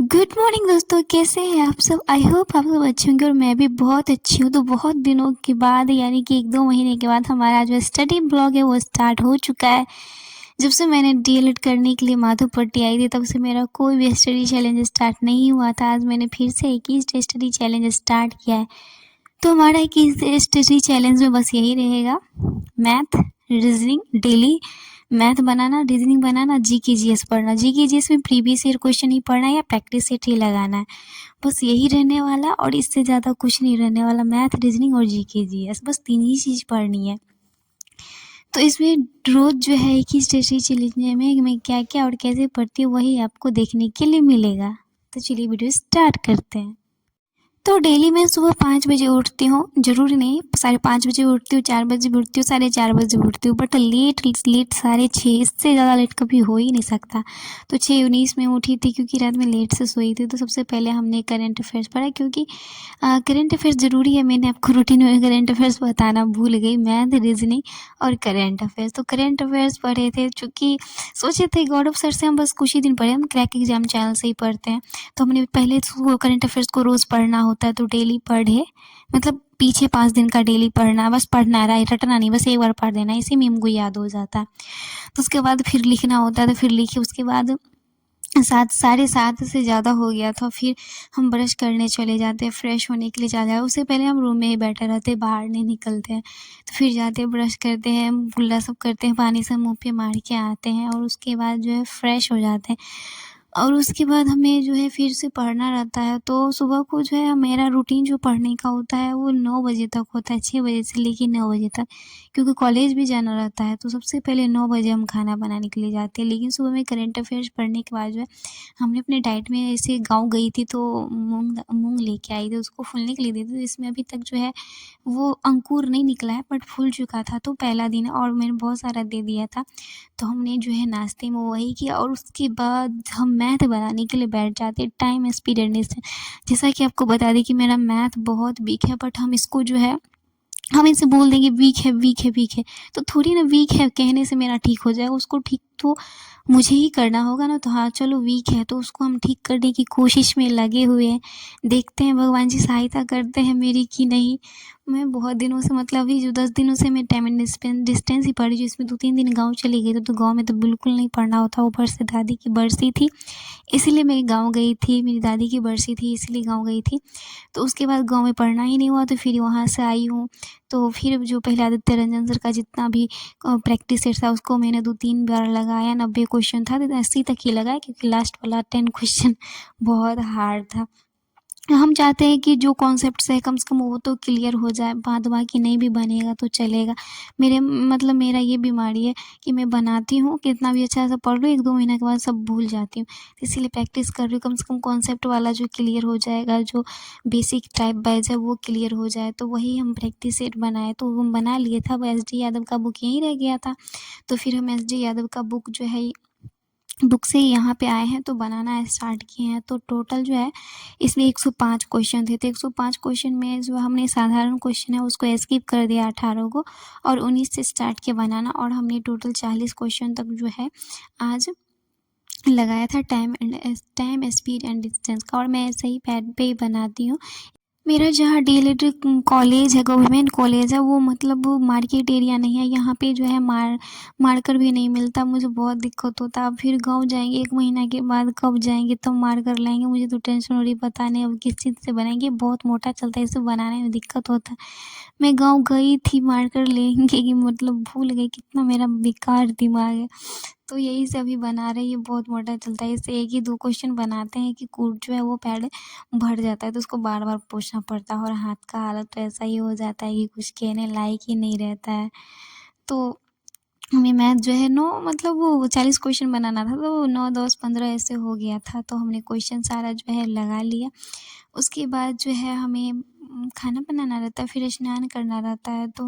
Good morning दोस्तों, कैसे हैं आप सब। आई होप आप सब अच्छे होंगे और मैं भी बहुत अच्छी हूँ। तो बहुत दिनों के बाद यानी कि 1-2 महीने के बाद हमारा जो स्टडी ब्लॉग है वो स्टार्ट हो चुका है। जब से मैंने डीएलएड करने के लिए माधोपट्टी आई थी तब से मेरा कोई भी स्टडी चैलेंज स्टार्ट नहीं हुआ था। आज मैंने फिर से 21 डे स्टडी चैलेंज स्टार्ट किया है। तो हमारा 21 डे स्टडी चैलेंज में बस यही रहेगा, मैथ, रीजनिंग डेली, मैथ बनाना, रीजनिंग बनाना, जीके जीएस पढ़ना। जीके जीएस में प्रीवियस ईयर क्वेश्चन ही पढ़ना है या प्रैक्टिस सेट ही लगाना है। बस यही रहने वाला और इससे ज़्यादा कुछ नहीं रहने वाला। मैथ, रीजनिंग और जीके जीएस, बस 3 ही चीज़ पढ़नी है। तो इसमें रोज़ जो है एक ही स्टेशनरी चैलेंज में मैं क्या-क्या और कैसे पढ़ती हूँ वही आपको देखने के लिए मिलेगा। तो चलिए वीडियो स्टार्ट करते हैं। तो डेली मैं सुबह 5 बजे उठती हूँ, ज़रूरी नहीं 5:30 बजे उठती हूँ, 4 बजे भी उठती हूँ, 4:30 बजे उठती हूँ, बट लेट 6:30, इससे ज़्यादा लेट कभी हो ही नहीं सकता। तो 6:19 में उठी थी क्योंकि रात में लेट से सोई थी। तो सबसे पहले हमने करंट अफेयर्स पढ़ा क्योंकि करंट अफेयर्स ज़रूरी है। मैंने आपको रूटीन में करंट अफेयर्स बताना भूल गई, मैथ, रीजनिंग और करंट अफेयर्स। तो करंट अफेयर्स पढ़े थे चूँकि सोचे थे गौरव सर से हम बस कुछ ही दिन पढ़े, हम क्रैक एग्जाम चैनल से ही पढ़ते हैं। तो हमने पहले तो करंट अफेयर्स को रोज़ पढ़ना होता है तो डेली पढ़े, मतलब पीछे 5 दिन का डेली पढ़ना, बस पढ़ना है, रटना नहीं, बस एक बार पढ़ देना, इसी में हमको याद हो जाता है। तो उसके बाद फिर लिखना होता है तो फिर लिखे। उसके बाद 7 साढ़े 7 से ज़्यादा हो गया था। फिर हम ब्रश करने चले जाते हैं, फ्रेश होने के लिए चले जाते हैं। उससे पहले हम रूम में ही बैठे रहते हैं, बाहर नहीं निकलते हैं। तो फिर जाते हैं, ब्रश करते हैं, कुल्ला सब करते हैं, पानी से मुँह पे मार के आते हैं और उसके बाद जो है फ्रेश हो जाते हैं। और उसके बाद हमें जो है फिर से पढ़ना रहता है। तो सुबह को जो है मेरा रूटीन जो पढ़ने का होता है वो 9 बजे तक होता है, 6 बजे से लेके 9 बजे तक, क्योंकि कॉलेज भी जाना रहता है। तो सबसे पहले 9 बजे हम खाना बनाने के लिए जाते हैं। लेकिन सुबह में करंट अफेयर्स पढ़ने के बाद जो है हमने अपने डाइट में ऐसे गाँव गई थी तो मूँग लेके आई थी, उसको फूलने के लिए दी थी। तो इसमें अभी तक जो है वो अंकुर नहीं निकला है बट फूल चुका था। तो पहला दिन और मैंने बहुत सारा दे दिया था। तो हमने जो है नाश्ते में वही किया और उसके बाद हम मैथ बनाने के लिए बैठ जाते, टाइम स्पीड एंड डिस्टेंस। जैसा कि आपको बता दें कि मेरा मैथ बहुत वीक है, बट हम इसको जो है हम इसे बोल देंगे वीक है, वीक है, वीक है। तो थोड़ी ना वीक है कहने से मेरा ठीक हो जाएगा, उसको ठीक तो मुझे ही करना होगा ना। तो हाँ चलो वीक है तो उसको हम ठीक करने की कोशिश में लगे हुए हैं। देखते हैं भगवान जी सहायता करते हैं मेरी कि नहीं। मैं बहुत दिनों से, मतलब अभी जो 10 दिनों से मैं टाइम एंड डिस्टेंस ही पढ़ रही हूँ। इसमें 2-3 दिन गाँव चली गई तो गाँव में तो बिल्कुल नहीं पढ़ना होता। ऊपर से दादी की बरसी थी, इसीलिए मैं गाँव गई थी। मेरी दादी की बरसी थी इसलिए गाँव गई थी। तो उसके बाद गाँव में पढ़ना ही नहीं हुआ तो फिर वहाँ से आई हूँ। तो फिर जो पहले आदित्य रंजन सर का जितना भी प्रैक्टिस सेट था उसको मैंने 2-3 बार लगाया। 90 क्वेश्चन था तो 80 तक ही लगाया क्योंकि लास्ट वाला 10 क्वेश्चन बहुत हार्ड था। हम चाहते हैं कि जो कॉन्सेप्ट्स है कम से कम वो तो क्लियर हो जाए, बाद बाकी नहीं भी बनेगा तो चलेगा। मेरा ये बीमारी है कि मैं बनाती हूँ, कितना भी अच्छा सा पढ़ लूँ, 1-2 महीने के बाद सब भूल जाती हूँ। तो इसीलिए प्रैक्टिस कर रही हूँ, कम से कम कॉन्सेप्ट वाला जो क्लियर हो जाएगा, जो बेसिक टाइप वाइज़ है वो क्लियर हो जाए। तो वही हम प्रैक्टिस सेट बनाए, तो हम बना लिए था। वो एस डी यादव का बुक यहीं रह गया था। तो फिर हम एस डी यादव का बुक जो है बुक से यहाँ पे आए हैं तो बनाना स्टार्ट किए हैं। तो टोटल जो है इसमें 105 क्वेश्चन थे। तो 105 क्वेश्चन में जो हमने साधारण क्वेश्चन है उसको स्किप कर दिया 18 को और 19 से स्टार्ट किया बनाना। और हमने टोटल 40 क्वेश्चन तक जो है आज लगाया था टाइम स्पीड एंड डिस्टेंस का। और मैं ऐसे ही पैड पे ही बनाती हूँ। मेरा जहाँ डीएलएड कॉलेज है, गवर्नमेंट कॉलेज है, वो मतलब वो मार्केट एरिया नहीं है। यहाँ पे जो है मार्कर भी नहीं मिलता, मुझे बहुत दिक्कत होता। अब फिर गाँव जाएंगे 1 महीना के बाद, कब जाएंगे तब मार्कर लाएंगे, मुझे तो टेंशन हो रही पता नहीं अब किस चीज़ से बनाएंगे। बहुत मोटा चलता है, इसे बनाने में दिक्कत होता है। मैं गाँव गई थी मार्कर लेंगे कि मतलब भूल गई, कितना मेरा बेकार दिमाग है। तो यही से अभी बना रही है, बहुत मोटा चलता है। इससे 1 ही 2 क्वेश्चन बनाते हैं कि कूट जो है वो पैड भर जाता है तो उसको बार-बार पोंछना पड़ता है और हाथ का हालत तो ऐसा ही हो जाता है कि कुछ कहने लायक ही नहीं रहता है। तो हमें मैथ जो है 9, मतलब वो 40 क्वेश्चन बनाना था तो 9, 10, 15 ऐसे हो गया था। तो हमने क्वेश्चन सारा जो है लगा लिया। उसके बाद जो है हमें खाना बनाना रहता है, फिर स्नान करना रहता है तो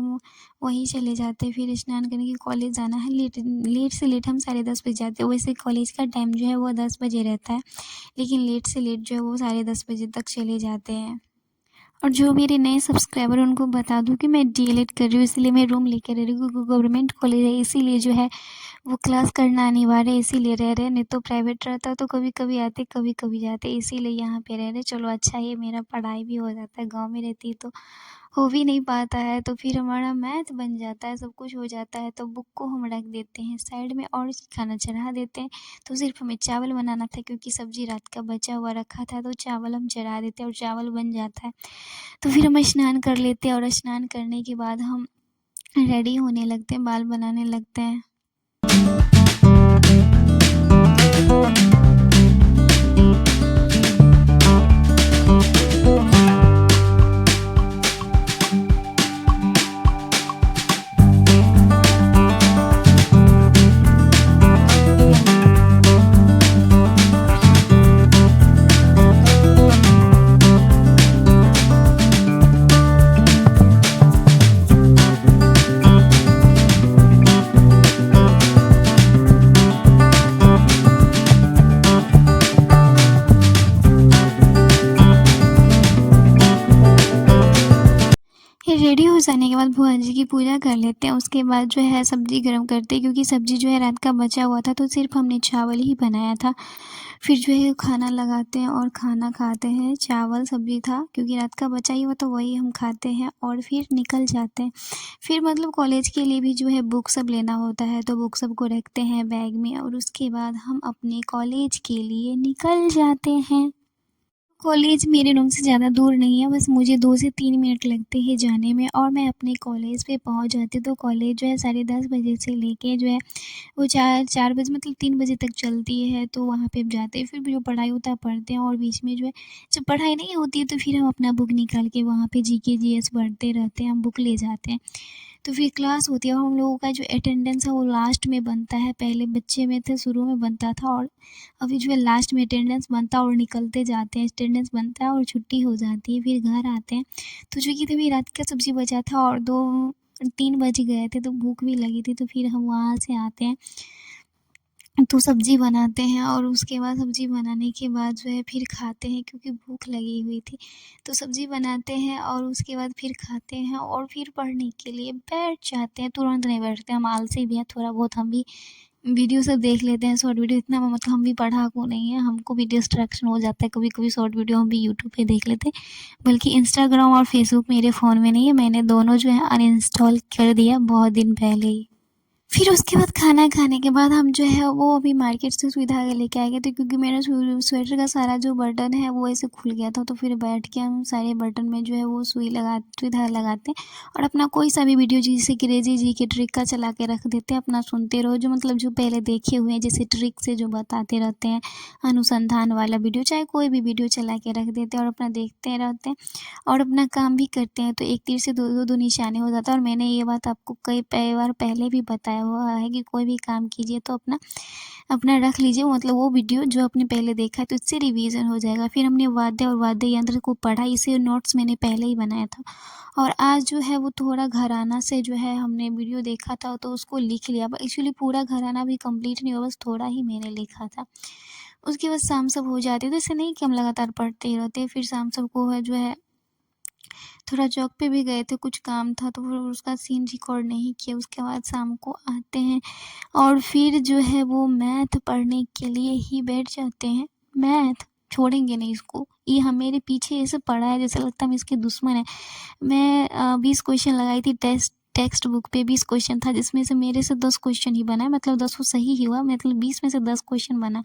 वहीं चले जाते हैं। फिर स्नान करने के कॉलेज जाना है, लेट से लेट हम 10:30 बजे जाते हैं। वैसे कॉलेज का टाइम जो है वो 10 बजे रहता है, लेकिन लेट से लेट जो है वो 10:30 बजे तक चले जाते हैं। और जो मेरे नए सब्सक्राइबर हैं उनको बता दूँ कि मैं डीएलएड कर रही हूँ, इसलिए मैं रूम लेके रह रही हूँ, क्योंकि गवर्नमेंट कॉलेज है इसीलिए जो है वो क्लास करना अनिवार्य है, इसीलिए रह रहे हैं। नहीं तो प्राइवेट रहता तो कभी कभी आते कभी कभी जाते, इसीलिए यहाँ पे रह रहे। चलो अच्छा है, मेरा पढ़ाई भी हो जाता है। गाँव में रहती तो हो भी नहीं पाता है, तो फिर हमारा मैथ बन जाता है, सब कुछ हो जाता है। तो बुक को हम रख देते हैं साइड में और खाना चढ़ा देते हैं। तो सिर्फ हमें चावल बनाना था, क्योंकि सब्जी रात का बचा हुआ रखा था, तो चावल हम चढ़ा देते हैं और चावल बन जाता है। तो फिर हम स्नान कर लेते हैं और स्नान करने के बाद हम रेडी होने लगते हैं, बाल बनाने लगते हैं। फिर रेडी हो जाने के बाद भगवान जी की पूजा कर लेते हैं। उसके बाद जो है सब्ज़ी गर्म करते हैं, क्योंकि सब्ज़ी जो है रात का बचा हुआ था, तो सिर्फ हमने चावल ही बनाया था। फिर जो है खाना लगाते हैं और खाना खाते हैं। चावल सब्ज़ी था, क्योंकि रात का बचा ही हुआ, तो वही हम खाते हैं और फिर निकल जाते हैं। फिर मतलब कॉलेज के लिए भी जो है बुक सब लेना होता है, तो बुक सब को रखते हैं बैग में और उसके बाद हम अपने कॉलेज के लिए निकल जाते हैं। कॉलेज मेरे रूम से ज़्यादा दूर नहीं है, बस मुझे 2 से 3 मिनट लगते हैं जाने में और मैं अपने कॉलेज पे पहुंच जाती हूँ। तो कॉलेज जो है 10:30 बजे से लेके जो है वो 4 बजे मतलब 3 बजे तक चलती है। तो वहाँ पे जाते हैं, फिर भी जो पढ़ाई होता है पढ़ते हैं और बीच में जो है जब पढ़ाई नहीं होती है तो फिर हम अपना बुक निकाल के वहाँ पे जीके जीएस पढ़ते रहते हैं, हम बुक ले जाते हैं। तो फिर क्लास होती है और हम लोगों का जो अटेंडेंस है वो लास्ट में बनता है। पहले बच्चे में थे, शुरू में बनता था और अभी जो है लास्ट में अटेंडेंस बनता है और निकलते जाते हैं। अटेंडेंस बनता है और छुट्टी हो जाती है, फिर घर आते हैं। तो चूँकि तभी रात का सब्ज़ी बचा था और 2-3 बज गए थे, तो भूख भी लगी थी, तो फिर हम वहाँ से आते हैं तो सब्ज़ी बनाते हैं और उसके बाद सब्ज़ी बनाने के बाद जो है फिर खाते हैं, क्योंकि भूख लगी हुई थी। तो सब्ज़ी बनाते हैं और उसके बाद फिर खाते हैं और फिर पढ़ने के लिए बैठ जाते हैं। तुरंत नहीं बैठते, हम आलसी भी हैं, थोड़ा बहुत हम भी वीडियो सब देख लेते हैं, शॉर्ट वीडियो। इतना मतलब हम भी पढ़ाकू नहीं है, हमको भी डिस्ट्रैक्शन हो जाता है कभी-कभी। शॉर्ट वीडियो हम भी यूट्यूब पे देख लेते हैं, बल्कि इंस्टाग्राम और फेसबुक मेरे फ़ोन में नहीं है, मैंने दोनों जो है अनइंस्टॉल कर दिया बहुत दिन पहले ही। फिर उसके बाद खाना खाने के बाद हम जो है वो अभी मार्केट से सुई धागा लेके आए थे, क्योंकि मेरा स्वेटर का सारा जो बटन है वो ऐसे खुल गया था। तो फिर बैठ के हम सारे बटन में जो है वो सुई धागा लगाते हैं और अपना कोई सा भी वीडियो जैसे क्रेजी जी के ट्रिक का चला के रख देते हैं, अपना सुनते रहो। जो मतलब जो पहले देखे हुए हैं, जैसे ट्रिक से जो बताते रहते हैं, अनुसंधान वाला वीडियो, चाहे कोई भी वीडियो चला के रख देते हैं और अपना देखते रहते हैं और अपना काम भी करते हैं। तो एक तीर से दो निशाने हो जाता है। और मैंने ये बात आपको कई बार पहले भी बताया हुआ है कि कोई भी काम कीजिए तो अपना अपना रख लीजिए, मतलब वो वीडियो जो आपने पहले देखा है, तो इससे रिवीजन हो जाएगा। फिर हमने वाद्य और वाद्य यंत्र को पढ़ा, इसे नोट्स मैंने पहले ही बनाया था। और आज जो है वो थोड़ा घराना से जो है हमने वीडियो देखा था, तो उसको लिख लिया। एक्चुअली पूरा घराना भी कंप्लीट नहीं हुआ, बस थोड़ा ही मैंने लिखा था। उसके बाद शाम सब हो जाती है, तो ऐसे नहीं कि हम लगातार पढ़ते ही रहते। फिर शाम सबको है जो है थोड़ा चौक पे भी गए थे, कुछ काम था, तो फिर उसका सीन रिकॉर्ड नहीं किया। उसके बाद शाम को आते हैं और फिर जो है वो मैथ पढ़ने के लिए ही बैठ जाते हैं। मैथ छोड़ेंगे नहीं इसको, ये हम मेरे पीछे ऐसे पड़ा है जैसे लगता है हम इसके दुश्मन हैं। मैं 20 क्वेश्चन लगाई थी टेक्स्ट बुक पे। 20 क्वेश्चन था, जिसमें से मेरे से 10 क्वेश्चन ही बना है, मतलब 10 सही ही हुआ, मतलब 20 में से 10 क्वेश्चन बना।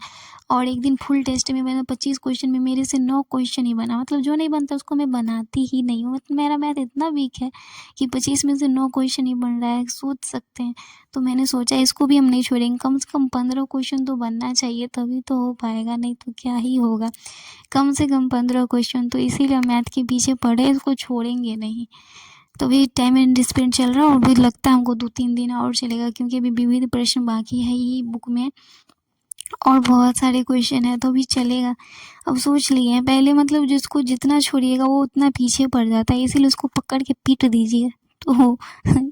और एक दिन फुल टेस्ट में मैंने 25 क्वेश्चन में मेरे से 9 क्वेश्चन ही बना, मतलब जो नहीं बनता उसको मैं बनाती ही नहीं हूँ। मतलब मेरा मैथ इतना वीक है कि 25 में से 9 क्वेश्चन ही बन रहा है, सोच सकते हैं। तो मैंने सोचा इसको भी हम नहीं छोड़ेंगे, कम से कम 15 क्वेश्चन तो बनना चाहिए, तभी तो हो पाएगा, नहीं तो क्या ही होगा। कम से कम 15 क्वेश्चन, तो इसीलिए मैथ के पीछे पड़े, इसको छोड़ेंगे नहीं। तो अभी टाइम मैनेजमेंट चल रहा है और भी लगता है हमको 2-3 दिन और चलेगा, क्योंकि अभी विविध प्रश्न बाकी है ही बुक में और बहुत सारे क्वेश्चन है, तो भी चलेगा। अब सोच लिए हैं पहले, मतलब जिसको जितना छोड़िएगा वो उतना पीछे पड़ जाता है, इसीलिए उसको पकड़ के पीट दीजिए। तो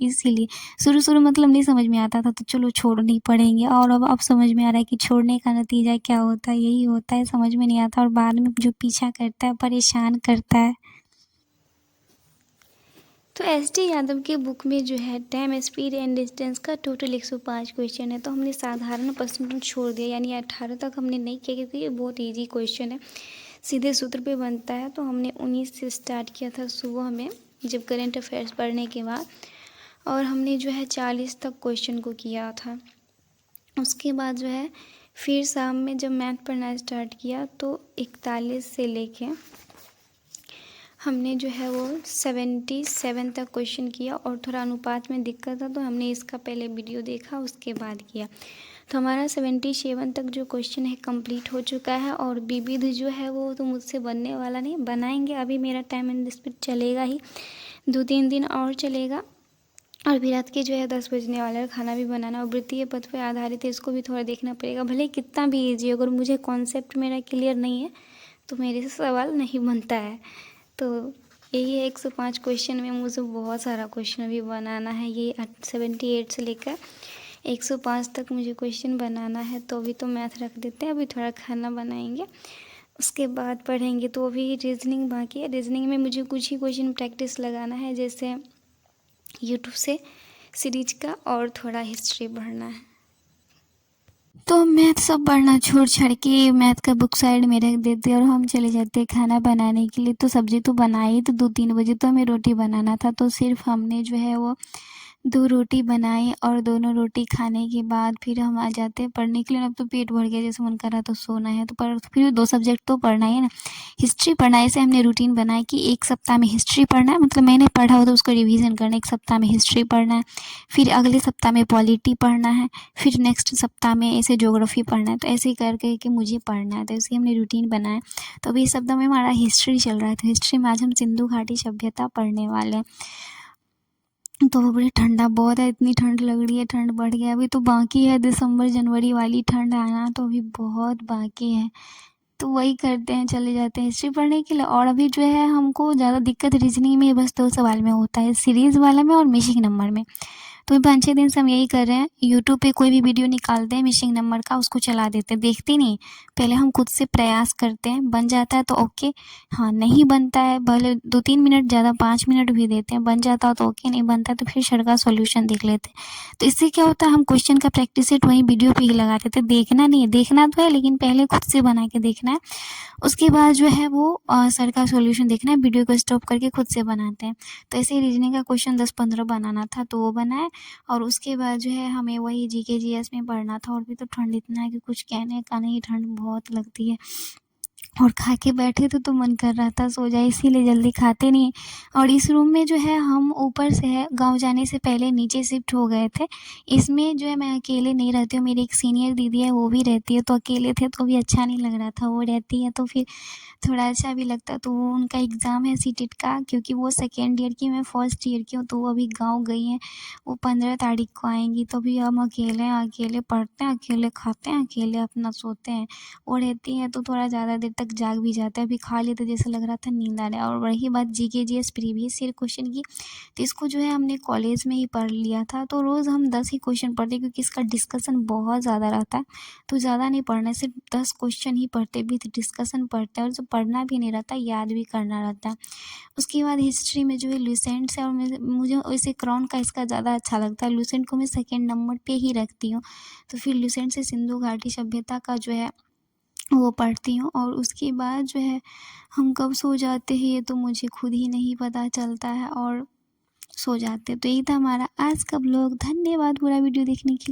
इसीलिए शुरू मतलब नहीं समझ में आता था, तो चलो छोड़नी पड़ेंगे। और अब समझ में आ रहा है कि छोड़ने का नतीजा क्या होता है, यही होता है, समझ में नहीं आता और बाद में जो पीछा करता है परेशान करता है। तो एस.डी. यादव के बुक में जो है टाइम, स्पीड एंड डिस्टेंस का टोटल 105 क्वेश्चन है। तो हमने साधारण प्रश्न छोड़ दिया, यानी 18 तक हमने नहीं किया क्योंकि ये बहुत ईजी क्वेश्चन है, सीधे सूत्र पे बनता है। तो हमने 19 से स्टार्ट किया था सुबह में, जब करंट अफेयर्स पढ़ने के बाद, और हमने जो है 40 तक क्वेश्चन को किया था। उसके बाद जो है फिर शाम में जब मैथ पढ़ना स्टार्ट किया तो 41 से लेके हमने जो है वो 77 तक क्वेश्चन किया, और थोड़ा अनुपात में दिक्कत था तो हमने इसका पहले वीडियो देखा उसके बाद किया। तो हमारा 77 तक जो क्वेश्चन है कंप्लीट हो चुका है। और विविध जो है वो तो मुझसे बनने वाला नहीं, बनाएंगे। अभी मेरा टाइम एंड स्पीड चलेगा ही, 2-3 दिन और चलेगा। और फिर रात के जो है 10 बजने वाला है, खाना भी बनाना, और वृत्तीय पद पर आधारित है, इसको भी थोड़ा देखना पड़ेगा। भले कितना भी ईजी, अगर मुझे कॉन्सेप्ट मेरा क्लियर नहीं है तो मेरे से सवाल नहीं बनता है। तो यही है 105 क्वेश्चन में मुझे बहुत सारा क्वेश्चन अभी बनाना है। ये 78 से लेकर 105 तक मुझे क्वेश्चन बनाना है। तो अभी तो मैथ रख देते हैं, अभी थोड़ा खाना बनाएंगे, उसके बाद पढ़ेंगे। तो अभी रीजनिंग बाकी है। रीजनिंग में मुझे कुछ ही क्वेश्चन प्रैक्टिस लगाना है, जैसे यूट्यूब से सीरीज का, और थोड़ा हिस्ट्री पढ़ना है। तो मैथ सब पढ़ना छोड़ छाड़ के मैथ का बुक साइड में रख देते और हम चले जाते खाना बनाने के लिए। तो सब्ज़ी तो बनाई, तो 2-3 बजे तो हमें रोटी बनाना था। तो सिर्फ हमने जो है वो 2 रोटी बनाई, और दोनों रोटी खाने के बाद फिर हम आ जाते हैं पढ़ने के लिए। अब तो पेट भर गया, जैसे मन कर रहा तो सोना है, तो पर फिर 2 सब्जेक्ट तो पढ़ना ही है ना। हिस्ट्री पढ़ना है, ऐसे हमने रूटीन बनाया कि 1 सप्ताह में हिस्ट्री पढ़ना है, मतलब मैंने पढ़ा हो तो उसको रिवीजन करना है। 1 सप्ताह में हिस्ट्री पढ़ना है, फिर अगले सप्ताह में पॉलिटी पढ़ना है, फिर नेक्स्ट सप्ताह में ऐसे ज्योग्राफी पढ़ना है। तो ऐसे ही कर के मुझे पढ़ना है, तो इसलिए हमने रूटीन बनाया। तो अभी इस सप्ताह में हमारा हिस्ट्री चल रहा है। तो हिस्ट्री में आज हम सिंधु घाटी सभ्यता पढ़ने वाले हैं। तो वो बड़ी ठंडा बहुत है, इतनी ठंड लग रही है, ठंड बढ़ गया। अभी तो बाकी है दिसंबर जनवरी वाली ठंड आना, तो अभी बहुत बाकी है। तो वही करते हैं, चले जाते हैं हिस्ट्री पढ़ने के लिए। और अभी जो है हमको ज़्यादा दिक्कत रीजनिंग में बस 2 सवाल में होता है, सीरीज़ वाला में और मिसिंग नंबर में। तो 5-6 दिन से हम यही कर रहे हैं, यूट्यूब पे कोई भी वीडियो निकालते हैं मिसिंग नंबर का, उसको चला देते हैं, देखते नहीं। पहले हम खुद से प्रयास करते हैं, बन जाता है तो ओके, हाँ नहीं बनता है भले 2-3 मिनट, ज़्यादा 5 मिनट भी देते हैं, बन जाता हो तो ओके, नहीं बनता तो फिर सर का सॉल्यूशन देख लेते हैं। तो इससे क्या होता है, हम क्वेश्चन का प्रैक्टिस सेट वहीं वीडियो पे ही लगा देते हैं। देखना नहीं है, देखना तो है लेकिन पहले खुद से बना के देखना है। उसके बाद जो है वो सर का सॉल्यूशन देखना है, वीडियो को स्टॉप करके खुद से बनाते हैं। तो ऐसे ही रीजनिंग का क्वेश्चन 10-15 बनाना था, तो वो बनाए। और उसके बाद जो है हमें वही जीके जीएस में पढ़ना था। और भी तो ठंड इतना है कि कुछ कहने का नहीं, ठंड बहुत लगती है। और खा के बैठे थे तो मन कर रहा था सो जाए, इसीलिए जल्दी खाते नहीं। और इस रूम में जो है हम ऊपर से है, गांव जाने से पहले नीचे शिफ्ट हो गए थे। इसमें जो है मैं अकेले नहीं रहती हूँ, मेरी एक सीनियर दीदी है वो भी रहती है। तो अकेले थे तो भी अच्छा नहीं लग रहा था, वो रहती है तो फिर थोड़ा अच्छा भी लगता। तो वो उनका एग्ज़ाम है सीटेट का, क्योंकि वो सेकेंड ईयर की, मैं फर्स्ट ईयर की हूँ। तो वो अभी गाँव गई हैं, वो 15 तारीख को आएंगी। तो अभी हम अकेले हैं, अकेले पढ़ते हैं, अकेले खाते हैं, अकेले अपना सोते हैं। वो रहती हैं तो थोड़ा ज़्यादा देर तक जाग भी जाते हैं। अभी खा लिए तो जैसे लग रहा था नींद आ रहा है। और रही बात GK GS previous year question की, तो इसको जो है हमने कॉलेज में ही पढ़ लिया था। तो रोज़ हम 10 ही क्वेश्चन पढ़ते हैं, क्योंकि इसका डिस्कशन बहुत ज़्यादा रहता है। तो ज़्यादा नहीं पढ़ना, सिर्फ 10 क्वेश्चन ही पढ़ते, भी डिस्कशन पढ़ते हैं। और जो पढ़ना भी नहीं रहता, याद भी करना रहता है। उसके बाद हिस्ट्री में जो है लुसेंट से, और मुझे वैसे क्राउन का इसका ज़्यादा अच्छा लगता है। लुसेंट को मैं सेकेंड नंबर पे ही रखती हूँ। तो फिर लुसेंट से सिंधु घाटी सभ्यता का जो है वो पढ़ती हूँ। और उसके बाद जो है हम कब सो जाते हैं ये तो मुझे खुद ही नहीं पता चलता है, और सो जाते हैं। तो यही था हमारा आज का ब्लॉग। धन्यवाद पूरा वीडियो देखने के लिए।